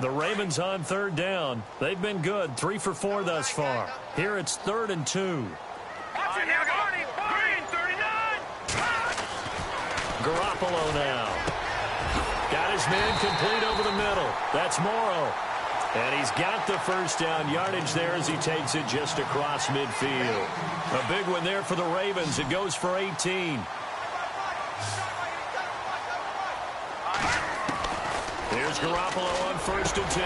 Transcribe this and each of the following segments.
The Ravens on third down. They've been good, 3 for 4 thus far. Here it's 3rd and 2. Garoppolo now. Got his man complete over the middle. That's Morrow. And he's got the first down yardage there as he takes it just across midfield. A big one there for the Ravens. It goes for 18. Here's Garoppolo on 1st and 10.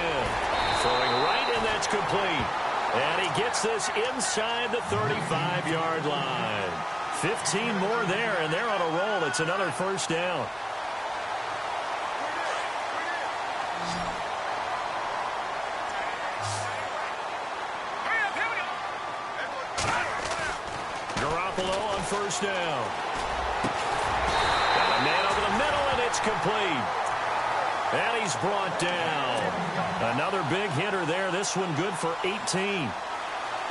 Throwing right, and that's complete. And he gets this inside the 35-yard line. 15 more there, and they're on a roll. It's another first down. Garoppolo on 1st down. Got a man over the middle, and it's complete. And he's brought down. Another big hitter there. This one good for 18.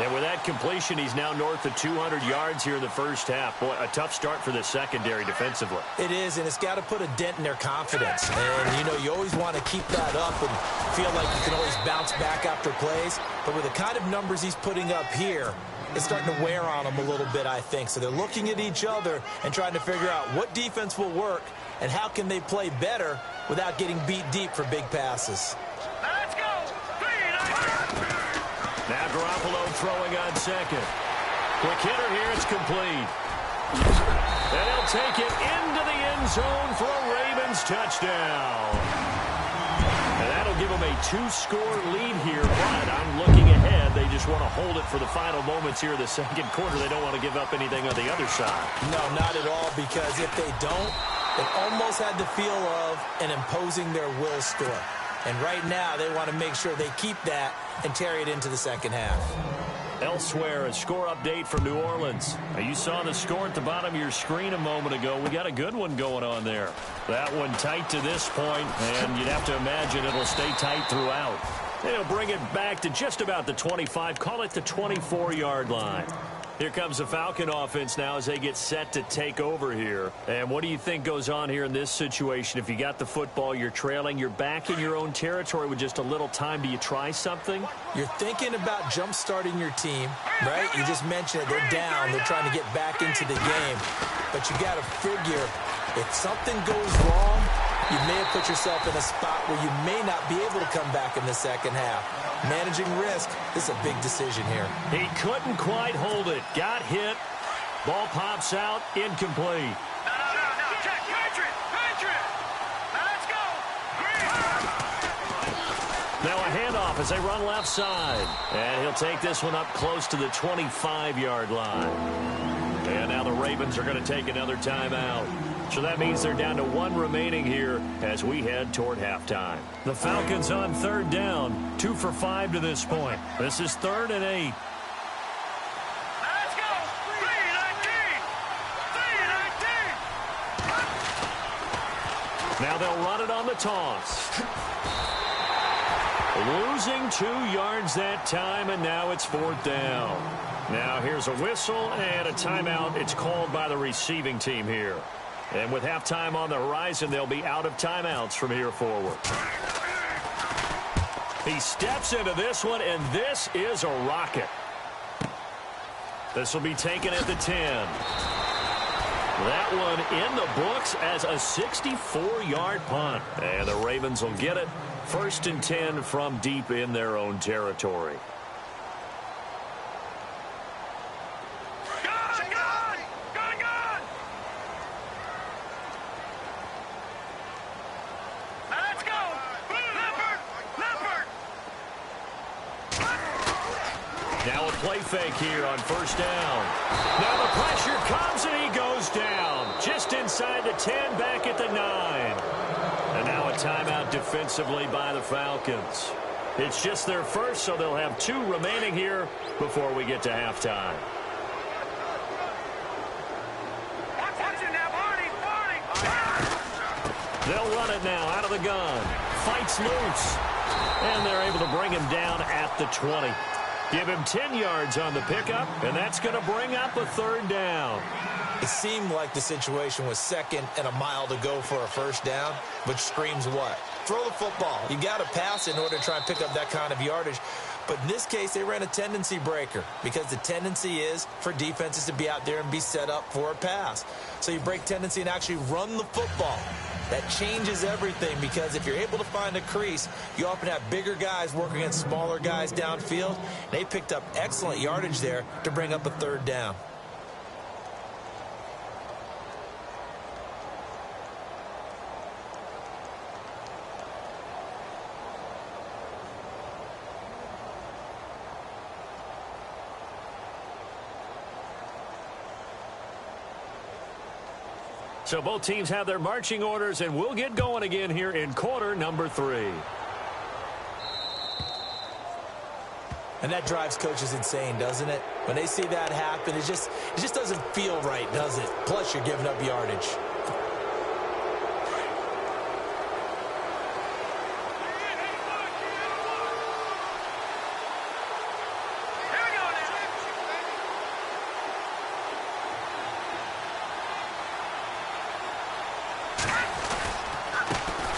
And with that completion, he's now north of 200 yards here in the first half. Boy, a tough start for the secondary defensively. It is, and it's got to put a dent in their confidence. And, you know, you always want to keep that up and feel like you can always bounce back after plays. But with the kind of numbers he's putting up here, it's starting to wear on them a little bit, I think. So they're looking at each other and trying to figure out what defense will work and how can they play better without getting beat deep for big passes. Let's go! Now Garoppolo throwing on 2nd. Quick hitter here, it's complete. And he'll take it into the end zone for a Ravens touchdown. And that'll give them a 2-score lead here, but I'm looking ahead. They just want to hold it for the final moments here in the second quarter. They don't want to give up anything on the other side. No, not at all, because if they don't, it almost had the feel of an imposing their will score. And right now, they want to make sure they keep that and carry it into the second half. Elsewhere, a score update from New Orleans. Now, you saw the score at the bottom of your screen a moment ago. We got a good one going on there. That one tight to this point, and you'd have to imagine it'll stay tight throughout. They'll bring it back to just about the 25, call it the 24-yard line. Here comes the Falcon offense now as they get set to take over here. And what do you think goes on here in this situation? If you got the football, you're trailing, you're back in your own territory with just a little time. Do you try something? You're thinking about jump-starting your team, right? You just mentioned it. They're down. They're trying to get back into the game. But you got to figure if something goes wrong, you may have put yourself in a spot where you may not be able to come back in the second half. Managing risk, this is a big decision here. He couldn't quite hold it. Got hit. Ball pops out. Incomplete. No. Check. Patriot. Let's go. Now a handoff as they run left side. And he'll take this one up close to the 25-yard line. And now the Ravens are going to take another timeout. So that means they're down to 1 remaining here as we head toward halftime. The Falcons on 3rd down, 2 for 5 to this point. This is 3rd and 8. Let's go. 3-19. Now they'll run it on the toss. Losing 2 yards that time, and now it's 4th down. Now here's a whistle and a timeout. It's called by the receiving team here. And with halftime on the horizon, they'll be out of timeouts from here forward. He steps into this one, and this is a rocket. This will be taken at the 10. That one in the books as a 64-yard punt. And the Ravens will get it. 1st and 10 from deep in their own territory. Now a play fake here on 1st down. Now the pressure comes and he goes down. Just inside the 10, back at the 9. And now a timeout defensively by the Falcons. It's just their first, so they'll have 2 remaining here before we get to halftime. They'll run it now out of the gun. Fights loose. And they're able to bring him down at the 20. Give him 10 yards on the pickup, and that's going to bring up a 3rd down. It seemed like the situation was second and a mile to go for a first down, which screams what? Throw the football. You got to pass in order to try and pick up that kind of yardage. But in this case, they ran a tendency breaker because the tendency is for defenses to be out there and be set up for a pass. So you break tendency and actually run the football. That changes everything because if you're able to find a crease, you often have bigger guys working against smaller guys downfield. They picked up excellent yardage there to bring up a third down. So both teams have their marching orders, and we'll get going again here in quarter number 3. And that drives coaches insane, doesn't it? When they see that happen, it just doesn't feel right, does it? Plus, you're giving up yardage.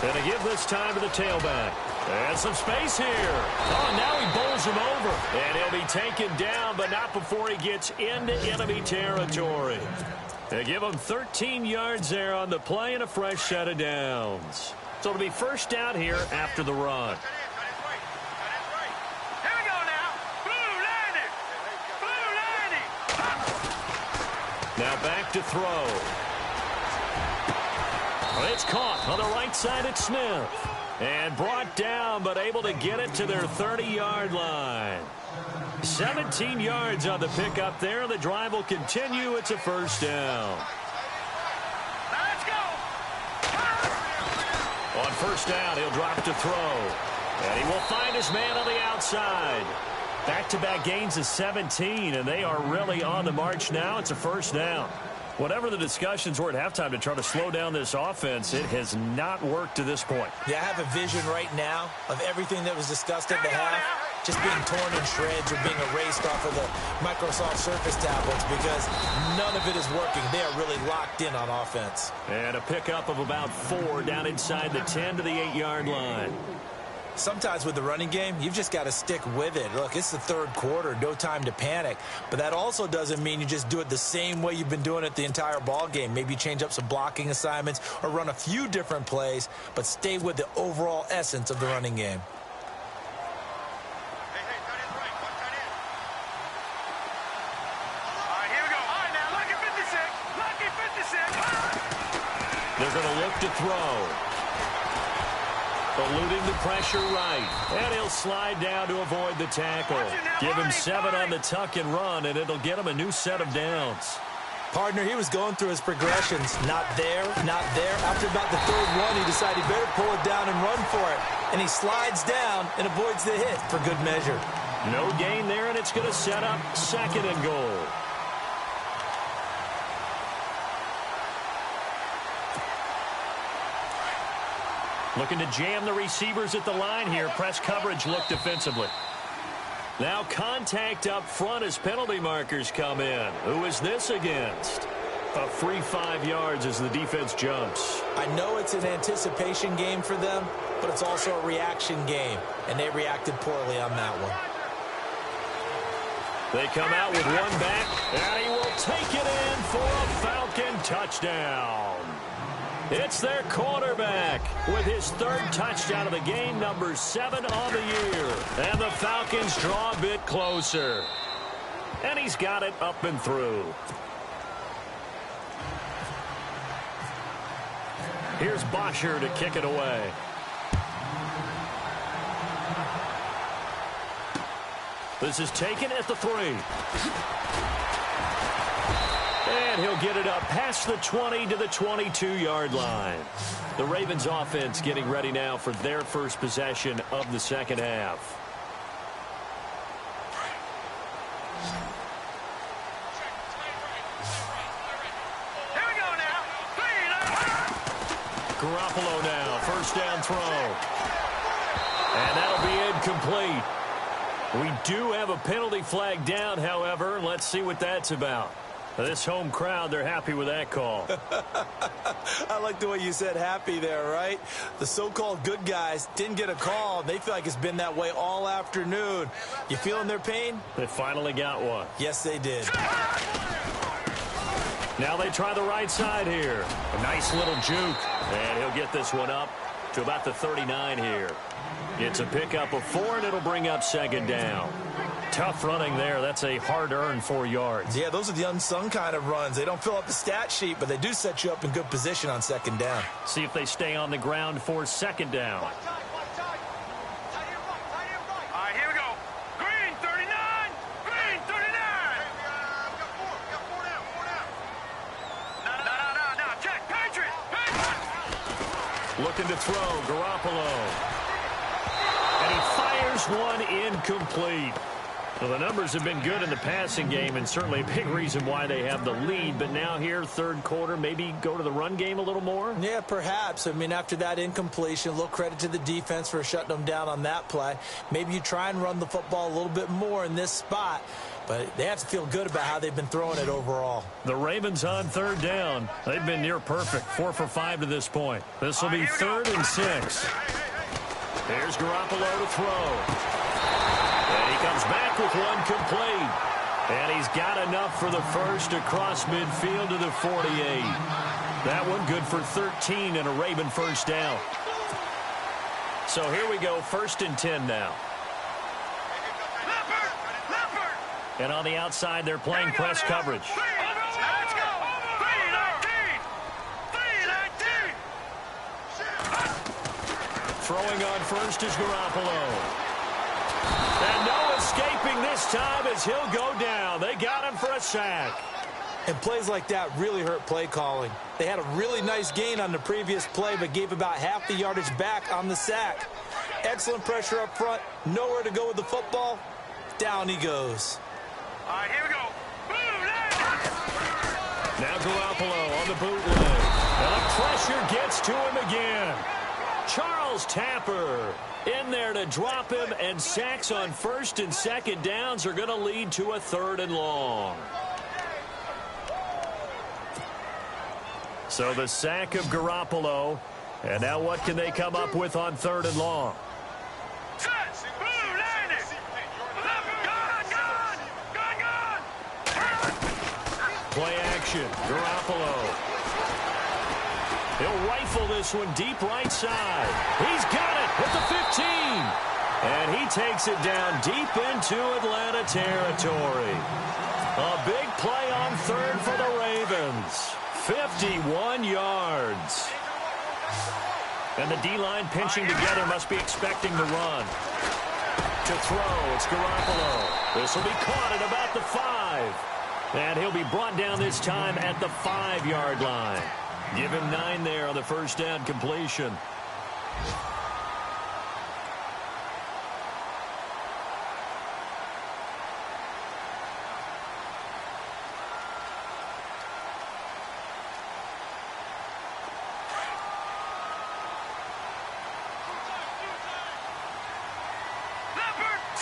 And to give this time to the tailback. And some space here. Oh, now he bowls him over. And he'll be taken down, but not before he gets into enemy territory. They give him 13 yards there on the play and a fresh set of downs. So it'll be first down here after the run. Here we go now. Blue landing. Blue landing. Now back to throw. It's caught on the right side at Smith. And brought down, but able to get it to their 30-yard line. 17 yards on the pickup there. The drive will continue. It's a first down. Now let's go. On first down, he'll drop to throw. And he will find his man on the outside. Back-to-back gains of 17, and they are really on the march now. It's a first down. Whatever the discussions were at halftime to try to slow down this offense, it has not worked to this point. Yeah, I have a vision right now of everything that was discussed at the half just being torn in shreds or being erased off of the Microsoft Surface tablets because none of it is working. They are really locked in on offense. And a pickup of about 4 down inside the 10 to the 8-yard line. Sometimes with the running game, you've just got to stick with it. Look, it's the third quarter, no time to panic. But that also doesn't mean you just do it the same way you've been doing it the entire ball game. Maybe change up some blocking assignments or run a few different plays, but stay with the overall essence of the running game. All right, here we go. All right, now lucky 56. Lucky 56. They're going to look to throw. Eluding the pressure right. And he'll slide down to avoid the tackle. Give him 7 on the tuck and run, and it'll get him a new set of downs. Partner, he was going through his progressions. Not there, not there. After about the third one, he decided he better pull it down and run for it. And he slides down and avoids the hit for good measure. No gain there, and it's going to set up second and goal. Looking to jam the receivers at the line here. Press coverage look defensively. Now contact up front as penalty markers come in. Who is this against? A free 5 yards as the defense jumps. I know it's an anticipation game for them, but it's also a reaction game, and they reacted poorly on that one. They come out with one back, and he will take it in for a Falcon touchdown. It's their quarterback with his 3rd touchdown of the game, number 7 on the year. And the Falcons draw a bit closer. And he's got it up and through. Here's Bosher to kick it away. This is taken at the 3. And he'll get it up past the 20 to the 22-yard line. The Ravens offense getting ready now for their first possession of the second half. Here we go now. Garoppolo now, first down throw. And that'll be incomplete. We do have a penalty flag down, however. Let's see what that's about. This home crowd, they're happy with that call. I like the way you said happy there, right? The so-called good guys didn't get a call. They feel like it's been that way all afternoon. You feeling their pain? They finally got one. Yes, they did. Now they try the right side here. A nice little juke. And he'll get this one up to about the 39 here. It's a pickup of 4, and it'll bring up second down. Tough running there. That's a hard-earned 4 yards. Yeah, those are the unsung kind of runs. They don't fill up the stat sheet, but they do set you up in good position on second down. See if they stay on the ground for second down. All right, here we go. Green, 39. Green, 39. No. Check. Patriots. Looking to throw. Garoppolo. And he fires one incomplete. Well, the numbers have been good in the passing game, and certainly a big reason why they have the lead. But now here, third quarter, maybe go to the run game a little more? Yeah, perhaps. I mean, after that incompletion, a little credit to the defense for shutting them down on that play. Maybe you try and run the football a little bit more in this spot. But they have to feel good about how they've been throwing it overall. The Ravens on third down. They've been near perfect, 4 for 5 to this point. This will be 3rd and 6. Here's Garoppolo to throw. And he comes back with one complete. And he's got enough for the first across midfield to the 48. That one good for 13 and a Raven first down. So here we go, 1st and 10 now. And on the outside, they're playing press coverage. Let's go. 3-19. Throwing on first is Garoppolo. And no escaping this time as he'll go down. They got him for a sack. And plays like that really hurt play calling. They had a really nice gain on the previous play, but gave about half the yardage back on the sack. Excellent pressure up front. Nowhere to go with the football. Down he goes. All right, here we go. Now Garoppolo on the bootleg. And the pressure gets to him again. Charles Tapper in there to drop him, and sacks on 1st and 2nd downs are going to lead to a 3rd and long. So the sack of Garoppolo, and now what can they come up with on 3rd and long? Play action, Garoppolo. He'll rifle this one deep right side. He's got it at the 15. And he takes it down deep into Atlanta territory. A big play on 3rd for the Ravens. 51 yards. And the D-line pinching together, must be expecting the run. To throw, it's Garoppolo. This will be caught at about the 5. And he'll be brought down this time at the 5-yard line. Give him 9 there on the first down completion.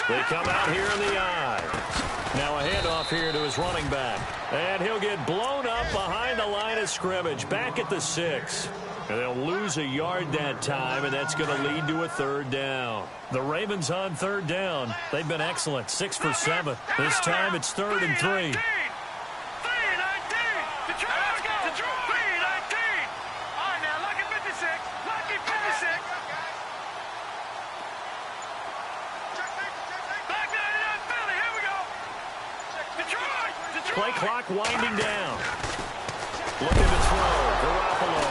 They come out here in the eye. Now a handoff here to his running back. And he'll get blown up behind the line of scrimmage, back at the 6. And they'll lose a yard that time, and that's going to lead to a 3rd down. The Ravens on 3rd down. They've been excellent, 6 for 7. This time it's 3rd and 3. Play clock winding down. Looking to throw. Garoppolo.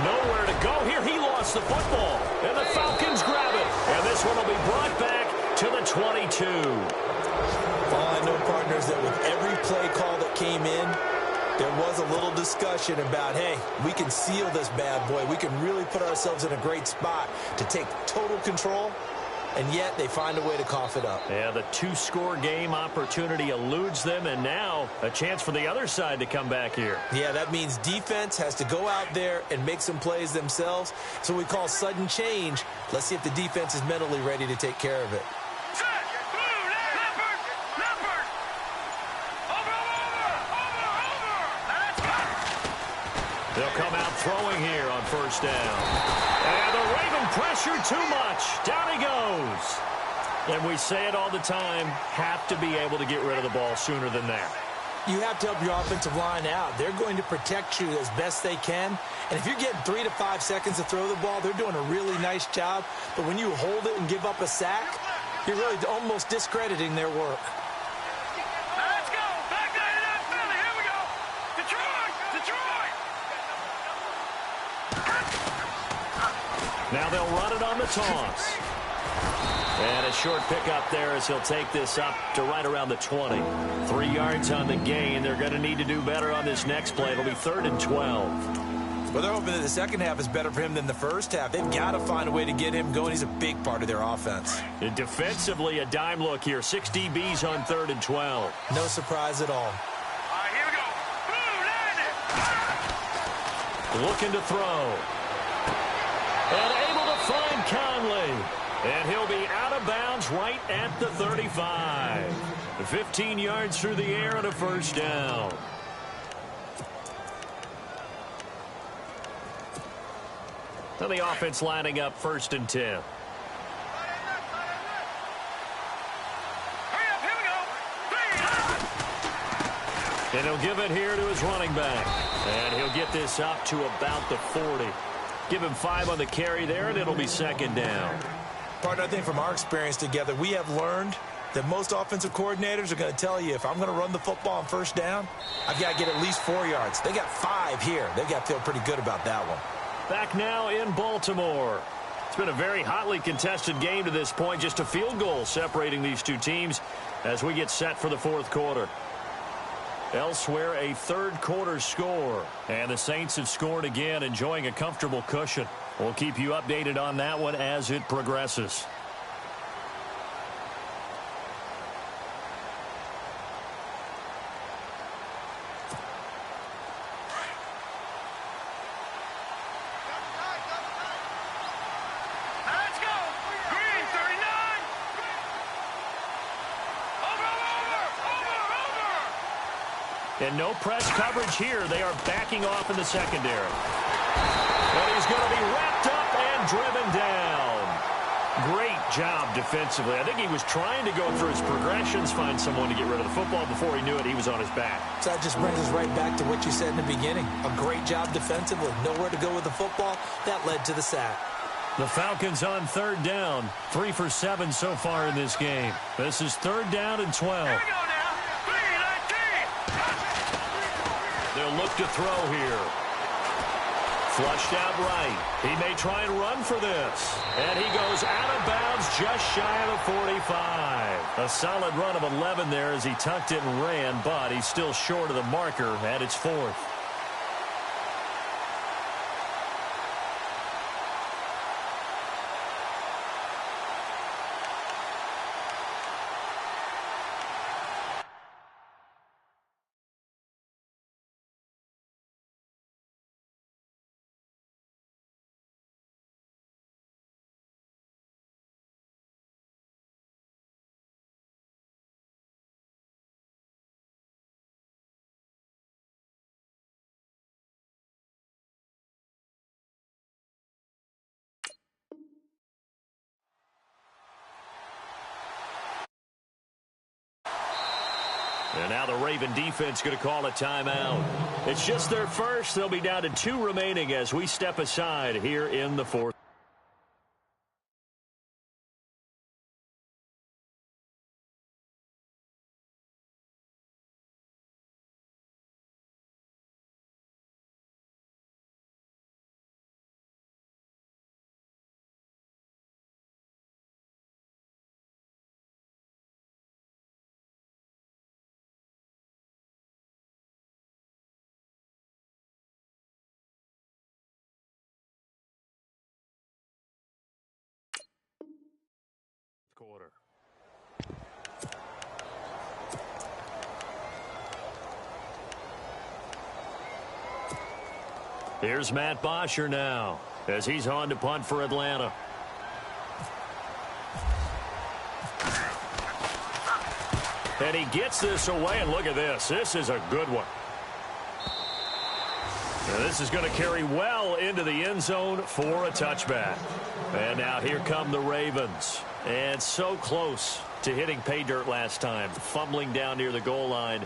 Nowhere to go here. He lost the football. And the Falcons grab it. And this one will be brought back to the 22. All I know, partners, that with every play call that came in, there was a little discussion about, hey, we can seal this bad boy. We can really put ourselves in a great spot to take total control. And yet they find a way to cough it up. Yeah, the 2-score game opportunity eludes them, and now a chance for the other side to come back here. Yeah, that means defense has to go out there and make some plays themselves. So we call sudden change. Let's see if the defense is mentally ready to take care of it. They'll come out throwing here on first down. And the Raven pressure too much. Down he goes. And we say it all the time, have to be able to get rid of the ball sooner than that. You have to help your offensive line out. They're going to protect you as best they can. And if you're getting 3 to 5 seconds to throw the ball, they're doing a really nice job. But when you hold it and give up a sack, you're really almost discrediting their work. Let's go. Back nine to that Philly. Here we go. Detroit. Detroit. Now they'll run it on the toss. And a short pickup there as he'll take this up to right around the 20. 3 yards on the gain. They're going to need to do better on this next play. It'll be 3rd and 12. Well, they're hoping that the second half is better for him than the first half. They've got to find a way to get him going. He's a big part of their offense. And defensively, a dime look here. 6 DBs on 3rd and 12. No surprise at all. All right, here we go. Boom, landed. Looking to throw. And able to find Conley. And he'll be out of bounds right at the 35. 15 yards through the air and a first down. So the offense lining up 1st and 10. Hurry up, here we go. And he'll give it here to his running back. And he'll get this up to about the 40. Give him 5 on the carry there, and it'll be 2nd down. Partner, I think from our experience together, we have learned that most offensive coordinators are going to tell you, if I'm going to run the football on first down, I've got to get at least 4 yards. They got 5 here. They've got to feel pretty good about that one. Back now in Baltimore. It's been a very hotly contested game to this point. Just a field goal separating these two teams as we get set for the 4th quarter. Elsewhere, a 3rd quarter score. And the Saints have scored again, enjoying a comfortable cushion. We'll keep you updated on that one as it progresses. Let's go. Green, 39. Over. And no press coverage here. They are backing off in the secondary. But he's going to be wrapped up and driven down. Great job defensively. I think he was trying to go through his progressions, find someone to get rid of the football. Before he knew it, he was on his back. So that just brings us right back to what you said in the beginning. A great job defensively. Nowhere to go with the football. That led to the sack. The Falcons on 3rd down. 3 for 7 so far in this game. This is 3rd down and 12. Here we go now. Green, 19. They'll look to throw here. Flushed out right. He may try and run for this. And he goes out of bounds just shy of the 45. A solid run of 11 there as he tucked it and ran, but he's still short of the marker at its 4th. And now the Raven defense going to call a timeout. It's just their first. They'll be down to 2 remaining as we step aside here in the 4th. Quarter. Here's Matt Bosher now as he's on to punt for Atlanta. And he gets this away, and look at this. This is a good one. And this is going to carry well into the end zone for a touchback. And now here come the Ravens. And so close to hitting pay dirt last time, fumbling down near the goal line.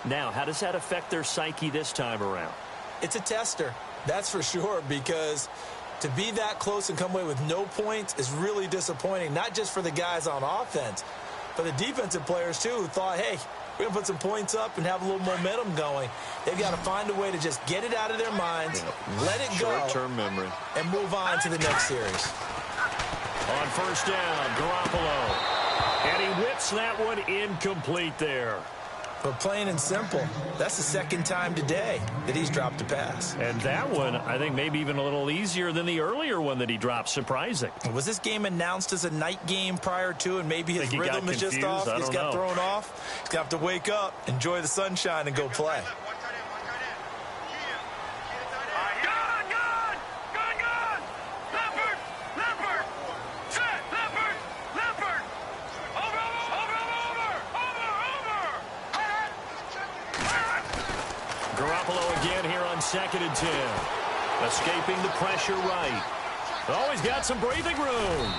Now, how does that affect their psyche this time around? It's a tester, that's for sure, because to be that close and come away with no points is really disappointing, not just for the guys on offense, but the defensive players, too, who thought, hey, we're going to put some points up and have a little momentum going. They've got to find a way to just get it out of their minds, let it go, short-term memory, and move on to the next series. On first down, Garoppolo. And he whips that one incomplete there. But plain and simple, that's the second time today that he's dropped a pass. And that one, I think, maybe even a little easier than the earlier one that he dropped. Surprising. Was this game announced as a night game prior to, and maybe his rhythm is just off? He's got thrown off. He's going to have to wake up, enjoy the sunshine, and go play. Garoppolo again here on 2nd and 10. Escaping the pressure right. Always got some breathing room.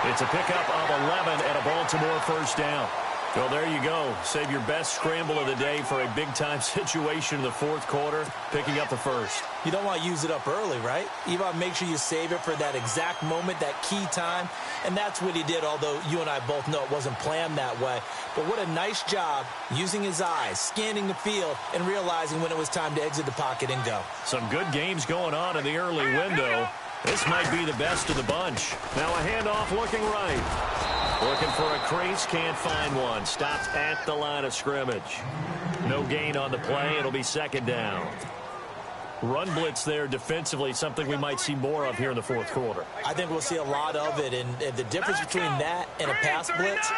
It's a pickup of 11 and a Baltimore first down. Well, there you go. Save your best scramble of the day for a big-time situation in the fourth quarter, picking up the first. You don't want to use it up early, right? You want to make sure you save it for that exact moment, that key time. And that's what he did, although you and I both know it wasn't planned that way. But what a nice job using his eyes, scanning the field, and realizing when it was time to exit the pocket and go. Some good games going on in the early window. This might be the best of the bunch. Now a handoff looking right. Looking for a crease, can't find one. Stopped at the line of scrimmage. No gain on the play. It'll be second down. Run blitz there defensively, something we might see more of here in the fourth quarter. I think we'll see a lot of it, and the difference between that and a pass blitz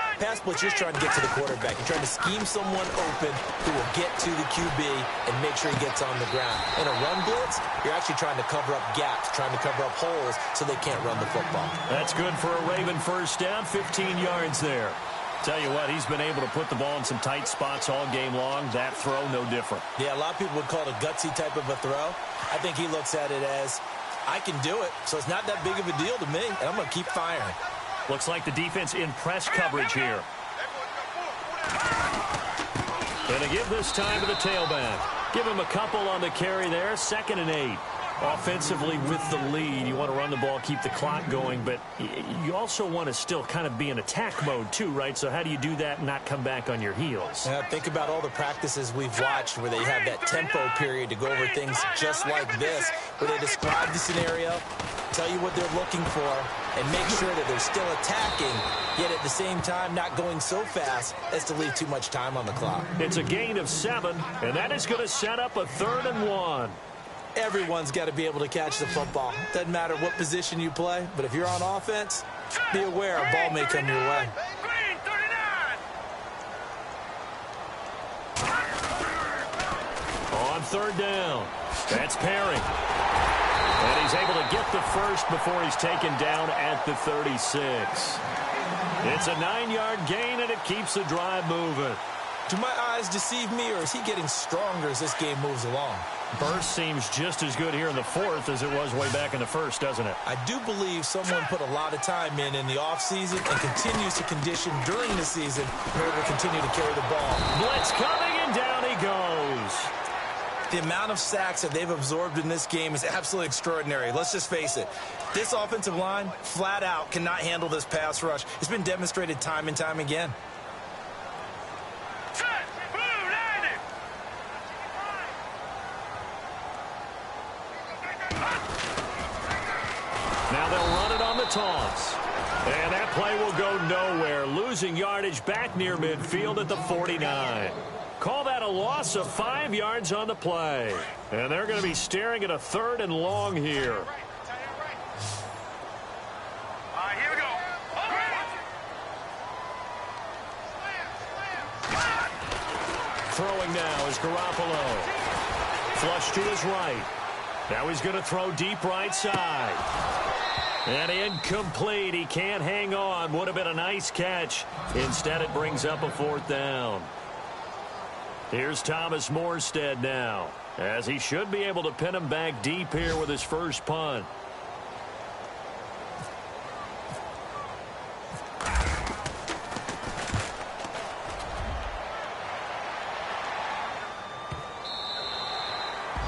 is trying to get to the quarterback. You're trying to scheme someone open who will get to the QB and make sure he gets on the ground. In a run blitz, you're actually trying to cover up gaps, trying to cover up holes so they can't run the football. That's good for a Raven first down, 15 yards there. Tell you what, he's been able to put the ball in some tight spots all game long. That throw, no different. Yeah, a lot of people would call it a gutsy type of a throw. I think he looks at it as, I can do it, so it's not that big of a deal to me, and I'm going to keep firing. Looks like the defense in press coverage here. Going to give this time to the tailback. Give him a couple on the carry there, 2nd and 8. Offensively with the lead, you want to run the ball, keep the clock going, but you also want to still kind of be in attack mode too, right? So how do you do that and not come back on your heels? Think about all the practices we've watched where they have that tempo period to go over things just like this, where they describe the scenario, tell you what they're looking for, and make sure that they're still attacking, yet at the same time not going so fast as to leave too much time on the clock. It's a gain of 7, and that is going to set up a 3rd and 1. Everyone's got to be able to catch the football. Doesn't matter what position you play, but if you're on offense, be aware a ball may come your way. On 3rd down, that's Perry. And he's able to get the first before he's taken down at the 36. It's a 9-yard gain, and it keeps the drive moving. Do my eyes deceive me, or is he getting stronger as this game moves along? Burst seems just as good here in the 4th as it was way back in the 1st, doesn't it? I do believe someone put a lot of time in the offseason and continues to condition during the season in order to continue to carry the ball. Blitz coming, and down he goes. The amount of sacks that they've absorbed in this game is absolutely extraordinary. Let's just face it. This offensive line, flat out, cannot handle this pass rush. It's been demonstrated time and time again. Now they'll run it on the toss. And that play will go nowhere. Losing yardage back near midfield at the 49. Call that a loss of 5 yards on the play. And they're going to be staring at a 3rd and long here. Here we go. Throwing now is Garoppolo. Flush to his right. Now he's going to throw deep right side. And incomplete. He can't hang on. Would have been a nice catch. Instead, it brings up a 4th down. Here's Thomas Morstead now. as he should be able to pin him back deep here with his first punt.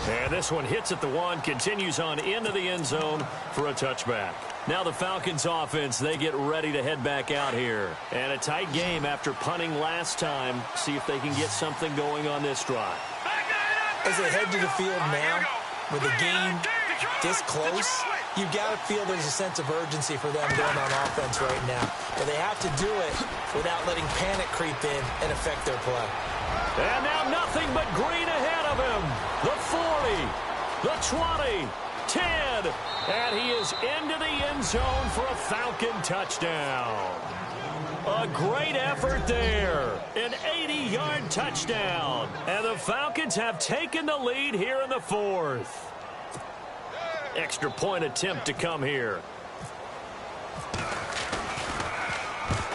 And this one hits at the one, continues on into the end zone for a touchback. Now the Falcons offense, they get ready to head back out here. And a tight game after punting last time. See if they can get something going on this drive. As they head to the field now, with the game this close, you've got to feel there's a sense of urgency for them going on offense right now. But they have to do it without letting panic creep in and affect their play. And now nothing but green ahead of him. The 40, the 20, 10, and he is into the end zone for a Falcon touchdown. A great effort there. An 80-yard touchdown. And the Falcons have taken the lead here in the fourth. Extra point attempt to come here.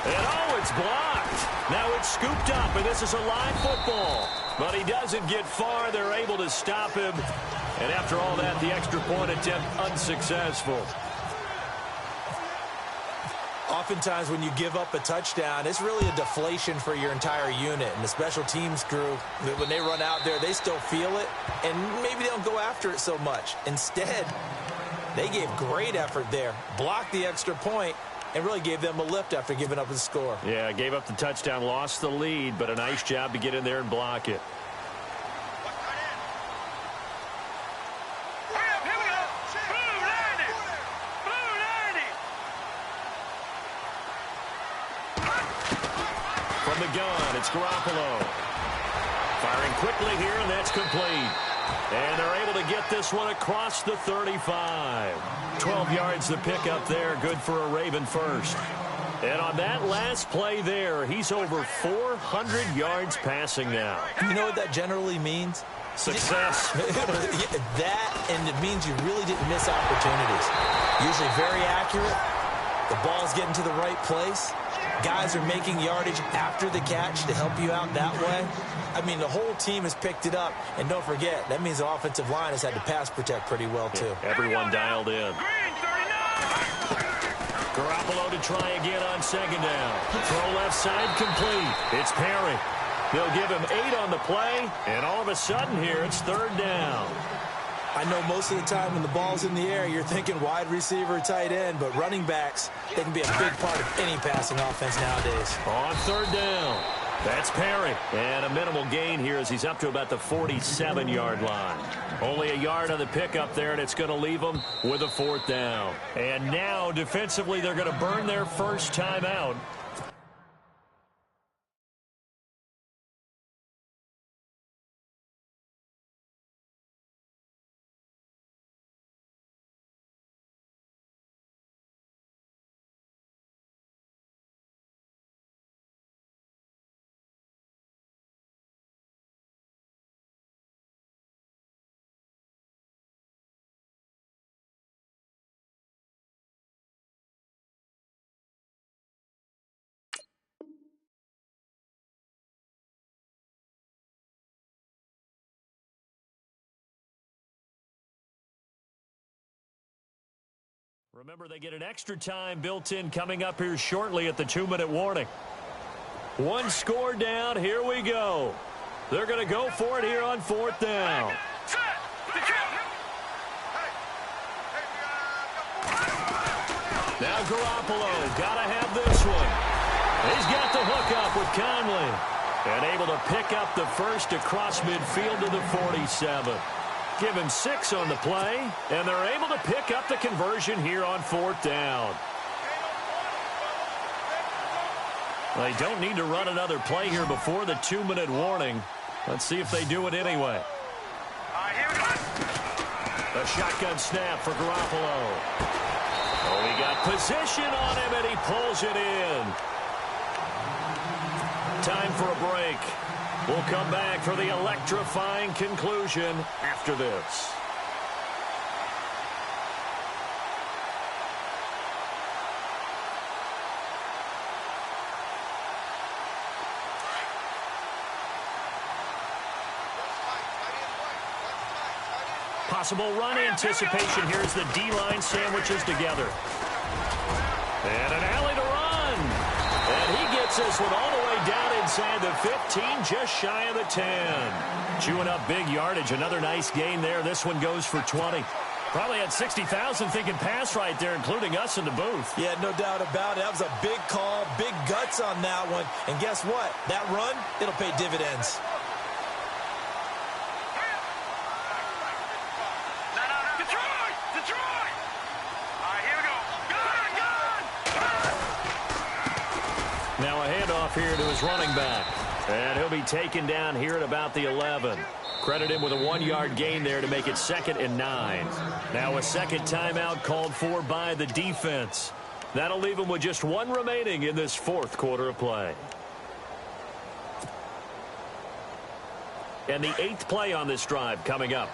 And oh, it's blocked. Now it's scooped up, and this is a live football. But he doesn't get far. They're able to stop him. And after all that, the extra point attempt unsuccessful. Oftentimes when you give up a touchdown, it's really a deflation for your entire unit. And the special teams crew, when they run out there, they still feel it. And maybe they don't go after it so much. Instead, they gave great effort there. Blocked the extra point. And really gave them a lift after giving up the score. Yeah, gave up the touchdown, lost the lead, but a nice job to get in there and block it. From the gun, it's Garoppolo. Firing quickly here, and that's complete. And they're able to get this one across the 35. 12 yards to pick up there. Good for a Raven first. And on that last play there, he's over 400 yards passing now. You know what that generally means? Success. That, and it means you really didn't miss opportunities. Usually very accurate. The ball's getting to the right place. Guys are making yardage after the catch to help you out that way. I mean, the whole team has picked it up. And don't forget, that means the offensive line has had to pass protect pretty well, too. Yeah, everyone dialed in. Garoppolo to try again on second down. Throw left side complete. It's Perry. They'll give him 8 on the play. And all of a sudden here, it's third down. I know most of the time when the ball's in the air, you're thinking wide receiver, tight end, but running backs, they can be a big part of any passing offense nowadays. On third down, that's Perry. And a minimal gain here as he's up to about the 47-yard line. Only a yard on the pickup there, and it's going to leave them with a fourth down. And now, defensively, they're going to burn their first time out. Remember, they get an extra time built in coming up here shortly at the 2-minute warning. One score down. Here we go. They're going to go for it here on fourth down. Now Garoppolo, got to have this one. He's got the hook up with Conley. And able to pick up the first across midfield to the 47. Give him 6 on the play, and they're able to pick up the conversion here on fourth down. They don't need to run another play here before the 2-minute warning. Let's see if they do it anyway. A shotgun snap for Garoppolo. Oh, he got position on him, and he pulls it in. Time for a break. We'll come back for the electrifying conclusion after this. Possible run anticipation here as the D-line sandwiches together. And an alley to run. And he gets this one all the way down inside the 15, just shy of the 10. Chewing up big yardage. Another nice gain there. This one goes for 20. Probably had 60,000 thinking pass right there, including us in the booth. Yeah, no doubt about it. That was a big call, big guts on that one. And guess what? That run, it'll pay dividends. Now a handoff here to his running back. And he'll be taken down here at about the 11. Credit him with a 1-yard gain there to make it 2nd and 9. Now a second timeout called for by the defense. That'll leave him with just one remaining in this fourth quarter of play. And the 8th play on this drive coming up.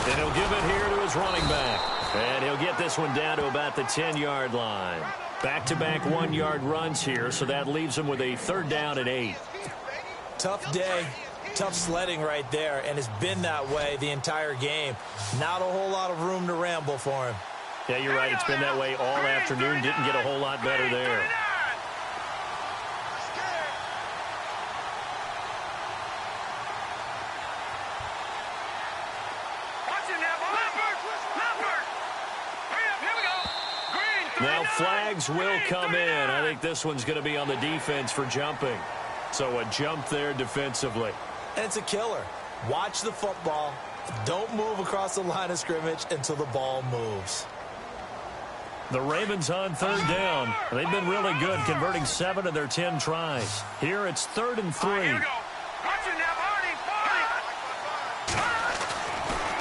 And he'll give it here to his running back. And he'll get this one down to about the 10-yard line. Back-to-back 1-yard runs here, so that leaves him with a 3rd down and 8. Tough day, tough sledding right there, and it's been that way the entire game. Not a whole lot of room to ramble for him. Yeah, you're right. It's been that way all afternoon. Didn't get a whole lot better there. Now flags will come in. I think this one's going to be on the defense for jumping. So a jump there defensively. And it's a killer. Watch the football. Don't move across the line of scrimmage until the ball moves. The Ravens on 3rd down. They've been really good, converting 7 of their 10 tries. Here it's 3rd and 3.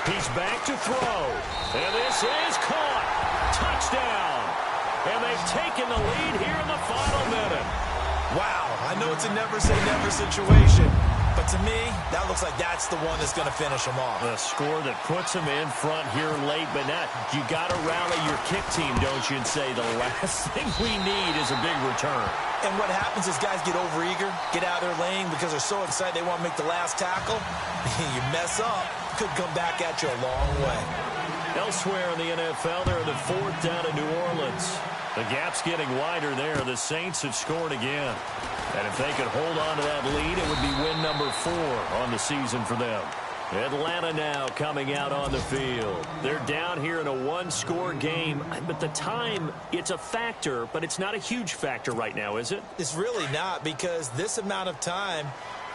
He's back to throw. And this is caught. Touchdown. And they've taken the lead here in the final minute. Wow, I know it's a never-say-never situation, but to me, that looks like that's the one that's going to finish them off. A score that puts them in front here late, but now you got to rally your kick team, don't you, and say the last thing we need is a big return. And what happens is guys get overeager, get out of their lane because they're so excited they want to make the last tackle. You mess up, could come back at you a long way. Elsewhere in the NFL, they're in the 4th down in New Orleans. The gap's getting wider there. The Saints have scored again. And if they could hold on to that lead, it would be win number 4 on the season for them. Atlanta now coming out on the field. They're down here in a 1-score game. But the time, it's a factor, but it's not a huge factor right now, is it? It's really not, because this amount of time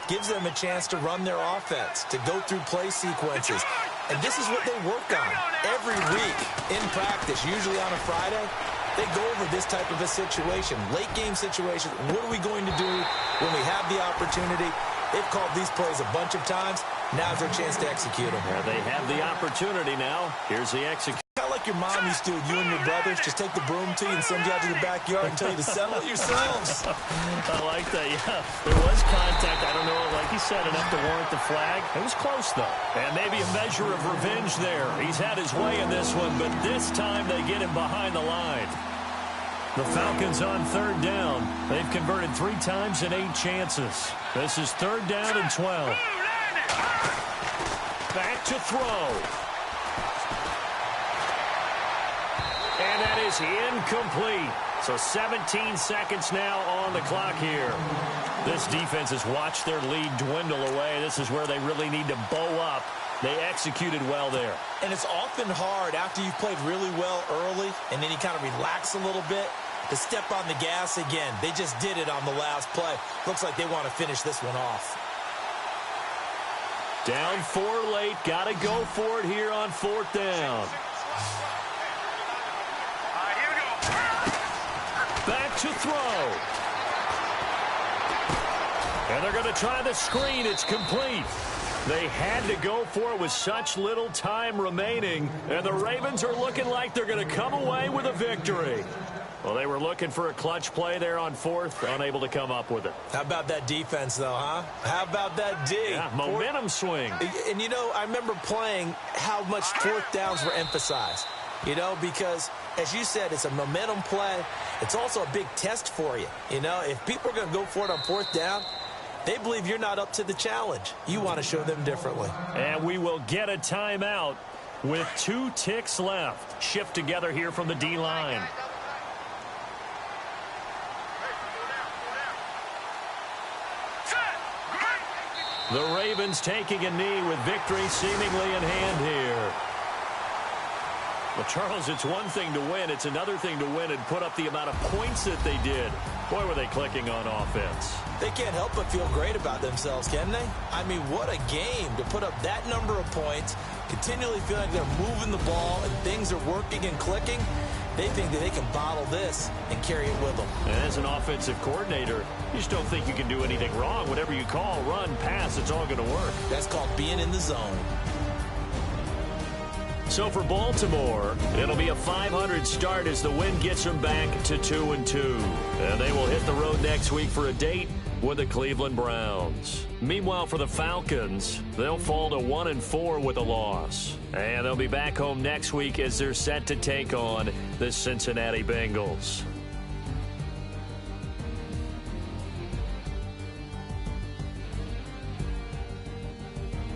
gives them a chance to run their offense, to go through play sequences. And this is what they work on every week in practice, usually on a Friday. They go over this type of a situation, late game situation. What are we going to do when we have the opportunity? They've called these plays a bunch of times. Now's their chance to execute them. Yeah, they have the opportunity now. Here's the execution. Kind of like your mom used to do, you and your brothers, just take the broom to you and send you out to the backyard and tell you to settle it yourselves. I like that, yeah. There was contact. I don't know, like you said, enough to warrant the flag. It was close, though. And maybe a measure of revenge there. He's had his way in this one, but this time they get him behind the line. The Falcons on 3rd down. They've converted 3 times in 8 chances. This is 3rd down and 12. Back to throw. And that is incomplete. So 17 seconds now on the clock here. This defense has watched their lead dwindle away. This is where they really need to bow up. They executed well there. And it's often hard after you've played really well early and then you kind of relax a little bit to step on the gas again. They just did it on the last play. Looks like they want to finish this one off. Down 4 late. Got to go for it here on 4th down. Back to throw. And they're going to try the screen. It's complete. They had to go for it with such little time remaining. And the Ravens are looking like they're going to come away with a victory. Well, they were looking for a clutch play there on fourth, unable to come up with it. How about that defense, though, huh? How about that D? Yeah, momentum swing. And, you know, I remember playing how much fourth downs were emphasized, you know, because, as you said, it's a momentum play. It's also a big test for you. You know, if people are going to go for it on fourth down, they believe you're not up to the challenge. You want to show them differently. And we will get a timeout with 2 ticks left. Shift together here from the D-line. The Ravens taking a knee with victory seemingly in hand here. Well, Charles, it's one thing to win. It's another thing to win and put up the amount of points that they did. Boy, were they clicking on offense. They can't help but feel great about themselves, can they? I mean, what a game to put up that number of points, continually feel like they're moving the ball and things are working and clicking. They think that they can bottle this and carry it with them. And as an offensive coordinator, you just don't think you can do anything wrong. Whatever you call, run, pass, it's all going to work. That's called being in the zone. So for Baltimore, it'll be a 500 start as the win gets them back to 2-2. And they will hit the road next week for a date with the Cleveland Browns. Meanwhile, for the Falcons, they'll fall to 1-4 with a loss. And they'll be back home next week as they're set to take on the Cincinnati Bengals.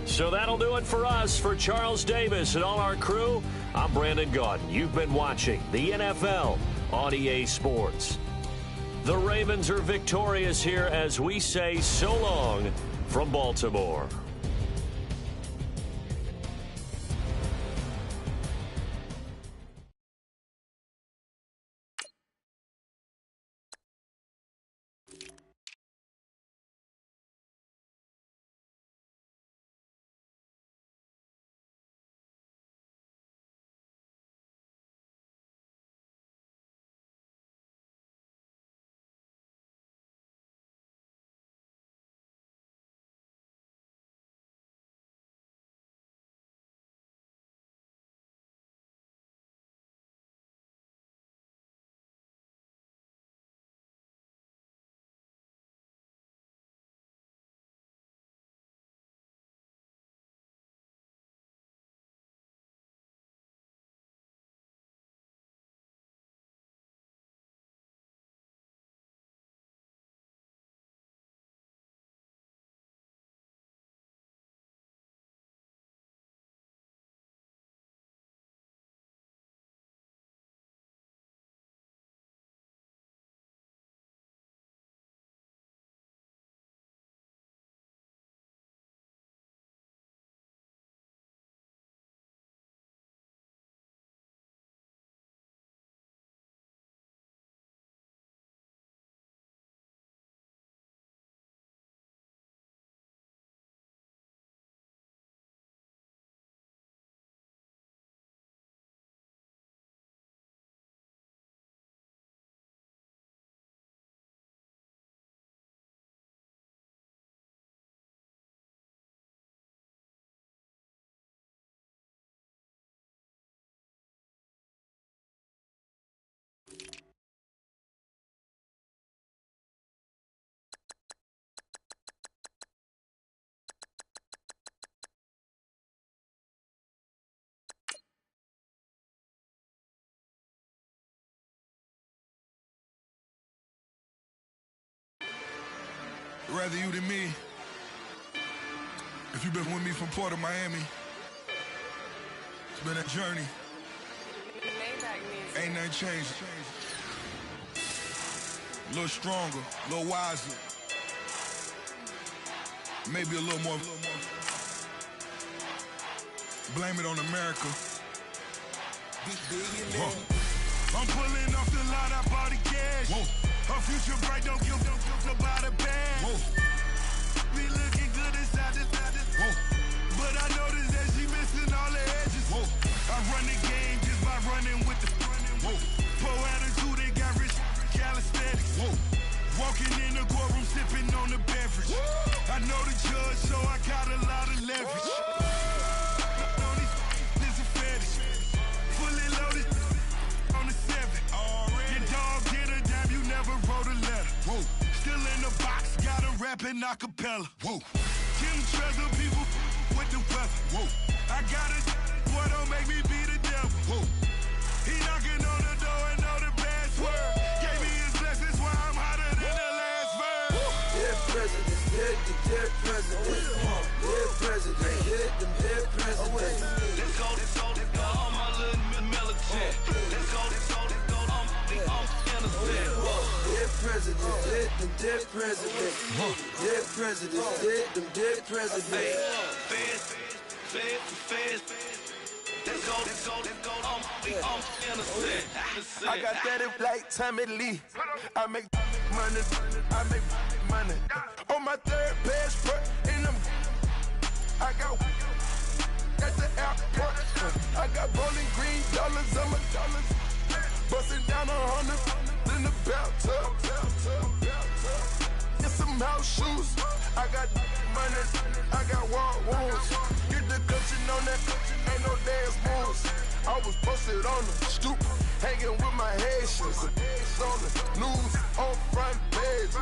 So that'll do it for us. For Charles Davis and all our crew, I'm Brandon Gaudin. You've been watching the NFL on EA Sports. The Ravens are victorious here as we say so long from Baltimore. Rather you than me. If you've been with me from Port of Miami, it's been a journey. Ain't nothing changed. A little stronger, a little wiser. Maybe a little more. Blame it on America. I'm pulling off the lot, I bought the cash. Whoa. Her future bright, don't give about a bag. Whoa. Be looking good inside this. Whoa. But I noticed that she missing all the edges. Whoa. I run the game just by running with the Whoa. Poor attitude, they got rich calisthenics. Whoa. Walking in the courtroom, sipping on the beverage. Whoa. I know the judge, so I got a lot of leverage. This a fetish. Fully loaded on the 7. Already. Your dog rapping a cappella. Whoa. Kim Treasure, people with the weather. Whoa. I got it, boy, don't make me be the devil. Whoa. He knocking on the door and know the password. Gave me his blessings while I'm hotter than the last verse. Dead presidents, dead presidents. Dead presidents, dead presidents. Let's go, all my little militant. Let's go, I'm innocent. Dead presidents, dead presidents. Dead presidents, dead presidents. Feds. Let's go, I'm innocent. I got that like Tommy Lee. I make money. On my third passport, and I got at the airport. I got bowling green dollars on my dollars. Busting down 100 in the bathtub. Get some house shoes. I got money. I got war wounds. Get the coaching on that. Ain't no dance moves. I was posted on the stoop, hanging with my Haitians. On the news, on front pages.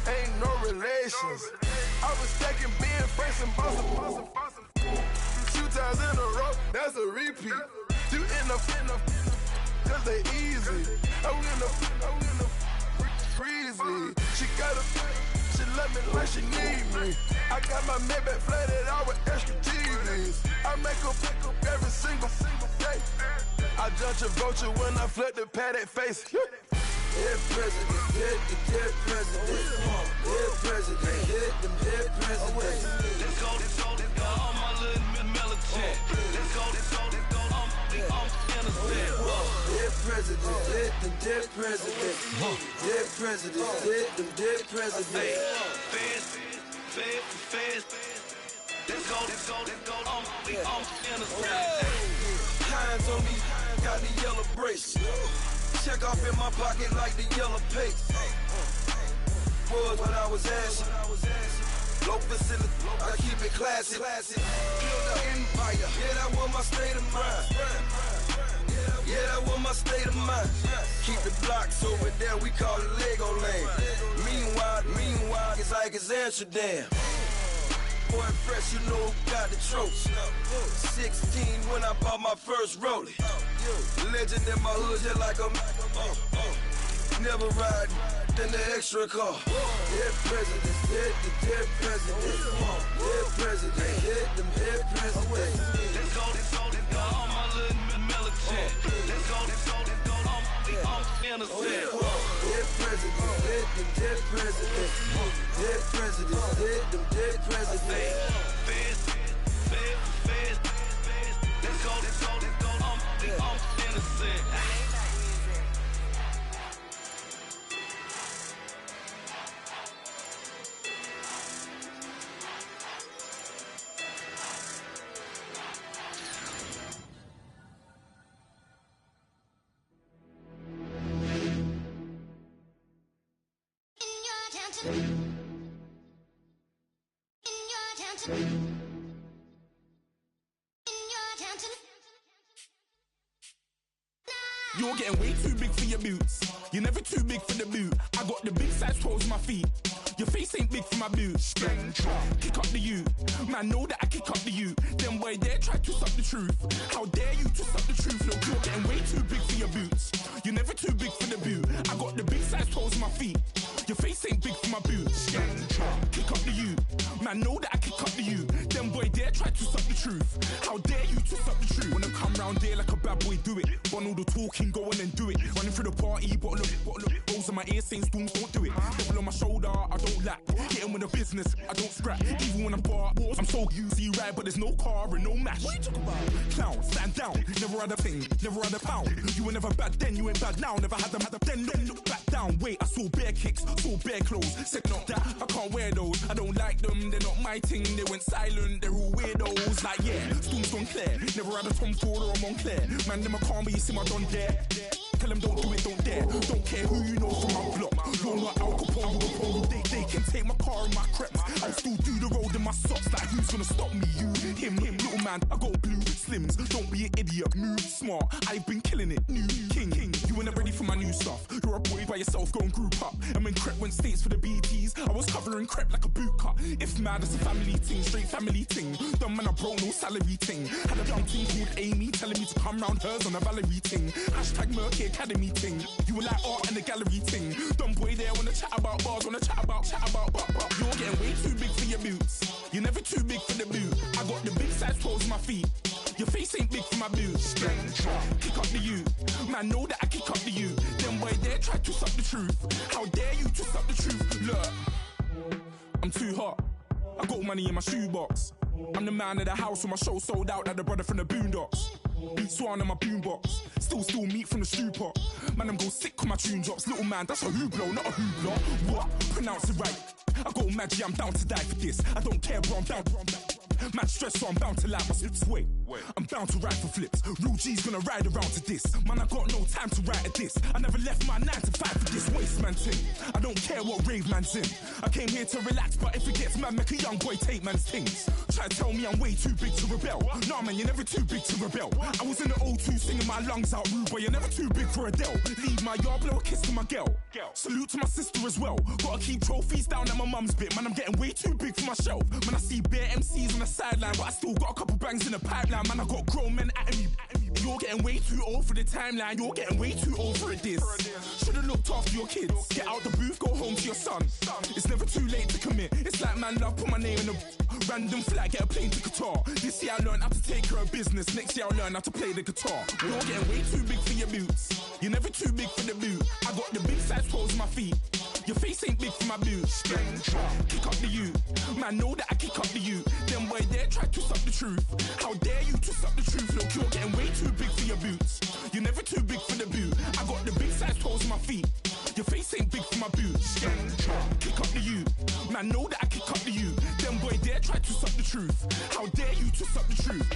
Ain't no relations. I was stacking being fresh and bossing. 2 times in a row, that's a repeat. You in the cause they easy. I'm in the freezy. She love me like she need me. I got my Maybach flooded out with extra TVs. I make her pick up every single day. I judge a vulture when I flip the paddock face. Dead presidents, dead presidents. Dead presidents, dead presidents. Let's go, all my little militant. Let's go, I'm innocent. Dead presidents, dead presidents. Dead presidents, dead presidents. Feds. Let's go, I'm innocent. Hands on me, got the yellow brace. Check off in my pocket like the yellow paste. Was when I was asking. Low facility, I keep it classy. Build an empire, yeah, that was my state of mind. Yeah, that was my state of mind. Keep the blocks over there, we call it Lego land. Meanwhile, it's like it's Amsterdam. Boy, fresh, you know who got the tropes. 16 when I bought my first rollie. Legend in my hood, just like a never ride in the extra car. Dead presidents, dead presidents. Dead presidents, dead presidents. Let's go, all my little militant. Let's go, I'm innocent. Dead presidents, dead presidents. Dead presidents, dead presidents. Feds. Let's go, I'm innocent. You're getting way too big for your boots. You're never too big for the boot. I got the big size toes on my feet. Your face ain't big for my boots. Kick up the you. Man, know that I kick up the you. Then boy dare try to suck the truth. How dare you to suck the truth? Look, you're getting way too big for your boots. You're never too big for the boot. I got the big size toes on my feet. Your face ain't big for my boots. Kick up the you. Man, know that I kick up the you. Then boy dare try to suck the truth. How dare you to suck the truth? When I come round there like a bad boy, do it. Want all the talking, go on and do it. Running through the party, bottle up. Rolls on my ear saying storms, don't do it. Double on my shoulder, I don't lack. Getting with the business, I don't scrap. Even when I'm bar, I'm so easy ride, but there's no car and no match. What you talk about? Clown, stand down. Never had a thing, never had a pound. You were never bad then, you ain't bad now. Never had them, then look back down. Wait, I saw bare kicks, saw bare clothes. Said not that, I can't wear those. I don't like them, they're not my thing. They went silent, they're all weirdos. Like yeah, storms don't clear. Never had a Tom Ford or a Montclair. Man, them a calm, but you see my don dare. Tell them don't do it, don't dare. Don't care who you know from my block. You're not Al Capone, they can take my car and my creps. I'll still do the road in my socks. Like who's gonna stop me? You, him, little man. I got blue slims. Don't be an idiot, move smart. I've been killing it, new king. You weren't ready for my new stuff. You're a boy by yourself, go and group up. And when Crep went states for the BTs, I was covering Crep like a boot cut. If mad, it's a family ting, straight family ting. Dumb man, I bro, no salary ting. Had a young ting called Amy telling me to come round hers on a Valerie ting. Hashtag Murky Academy ting. You were like art and a gallery ting. Dumb boy there wanna chat about bars, wanna chat about. You're getting way too big for your boots. You're never too big for the boot. I got the big size toes on my feet. Your face ain't big for my boots. Kick up the you. Man, know that I kick up the you. Then boy there try to suck the truth. How dare you to suck the truth? Look, I'm too hot. I got money in my shoebox. I'm the man of the house when my show sold out like the brother from the Boondocks. Beat Swan in my boombox. Still meat from the stew pot. Man, I'm go sick when my tune drops. Little man, that's a hooplo, not a hoopla. What? Pronounce it right. I got magic, I'm down to die for this. I don't care, bro, I'm down. Man stressed, so I'm bound to lie my slips. Wait, I'm bound to ride for flips. Real G's gonna ride around to this. Man, I got no time to write at this. I never left my 9 to 5 for this waste man thing. I don't care what rave man's in. I came here to relax, but if it gets mad, make a young boy take man's things. Try to tell me I'm way too big to rebel. Nah, man, you're never too big to rebel. I was in the O2 singing my lungs out, rude boy, you're never too big for Adele. Leave my yard, blow a kiss to my girl. Salute to my sister as well. Gotta keep trophies down at my mum's bit. Man, I'm getting way too big for my shelf. Man, I see bare MCs on the sideline, but I still got a couple bangs in the pipeline. Man, I got grown men at me. You're getting way too old for the timeline. You're getting way too old for a diss. Should've looked after your kids. Get out the booth, go home to your son. It's never too late to commit. It's like man love, put my name in a random flat, get a plane to Qatar. This year I learned how to take care of business. Next year I'll learn how to play the guitar. You're getting way too big for your boots. You're never too big for the boot. I got the big size toes on my feet. Your face ain't big for my boots. Kick up the you. Man, know that I kick up the you. Then boy there try to suck the truth. How dare you to suck the truth? Look, you're getting way too big for your boots. You're never too big for the boot. I got the big size toes on my feet. Your face ain't big for my boots. Kick up the you. Man, know that I kick up the you. Then boy there try to suck the truth. How dare you to suck the truth?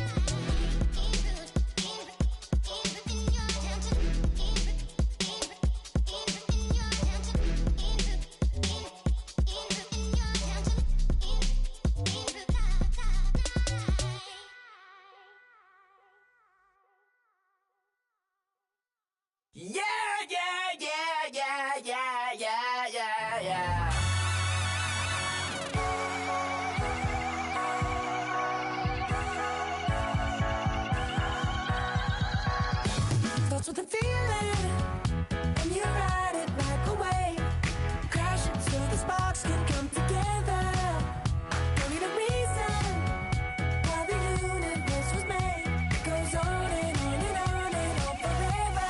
Yeah. Starts with a feeling, and you ride it like a wave. Crashing so the sparks can come together. Don't need a reason why the universe was made. It goes on and on and on and on forever.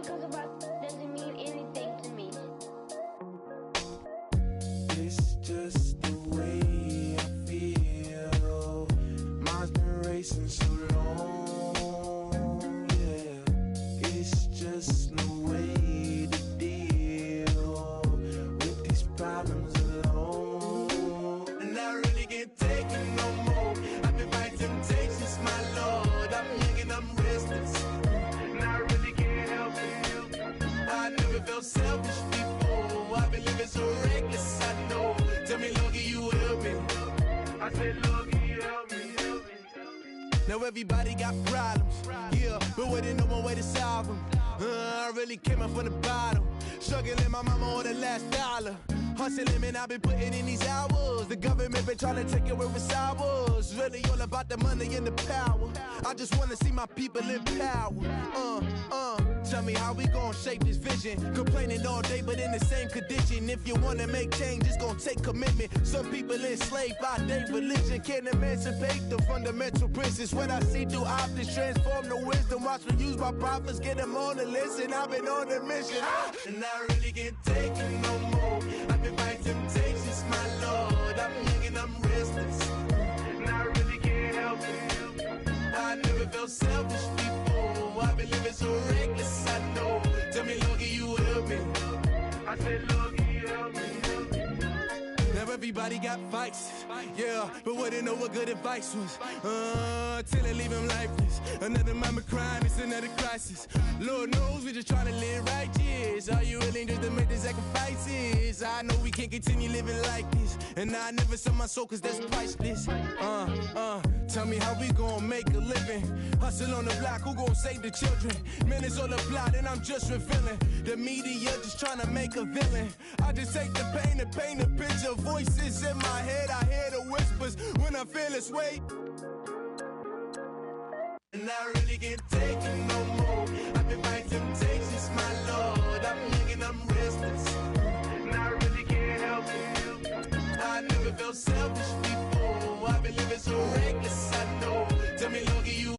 Cause about doesn't mean anything to me. It's just the way I feel. Mine's been racing so long, yeah. It's just no way to deal with these problems alone. And I really can't take it no more. I've been fighting temptations, my lord. I'm young and I'm restless, and I really can't help it. I never felt selfish before. I've been living so reckless, I know. Tell me, Lord, can you help me? I said, Lord, can you help me? Now everybody got problems, yeah, but we didn't know one way to solve them. I really came up from the bottom, struggling my mama on the last dollar. Hustling, man, I've been putting in these hours. The government been trying to take away what's ours. Really all about the money and the power. I just wanna see my people in power. Tell me how we gon' shape this vision. Complaining all day, but in the same condition. If you wanna make change, it's gon' take commitment. Some people enslaved by their religion can't emancipate the fundamental principles. What I see through optics transform the wisdom. Watch me use my prophets, get them on the list, and I've been on a mission. And I really can't take it no more. I've been fighting temptations, my lord. I'm young and I'm restless, and I really can't help it. I never felt selfish before. I've been living so reckless, I know. Tell me, Lord, can you help me? I said, Lord, can you help me? Now everybody got fights, yeah, but wouldn't know what good advice was. Till they leave him lifeless. Another mama crying, it's another crisis. Lord knows we just trying to live righteous. Are you willing just to make the sacrifices? I know we can't continue living like this, and I never sell my soul cause that's priceless. Tell me how we gon' make a living. Hustle on the block, who gon' save the children? Man, it's all a plot and I'm just revealing. The media just trying to make a villain. I just take the pain and paint a picture. Voices in my head, I hear the whispers when I feel this weight. And I really can't take it no more. I've been fighting temptations, my lord. I'm young and I'm restless, and I really can't help it. I never felt selfish before. I've been living so reckless, I know. Tell me, Lord, can you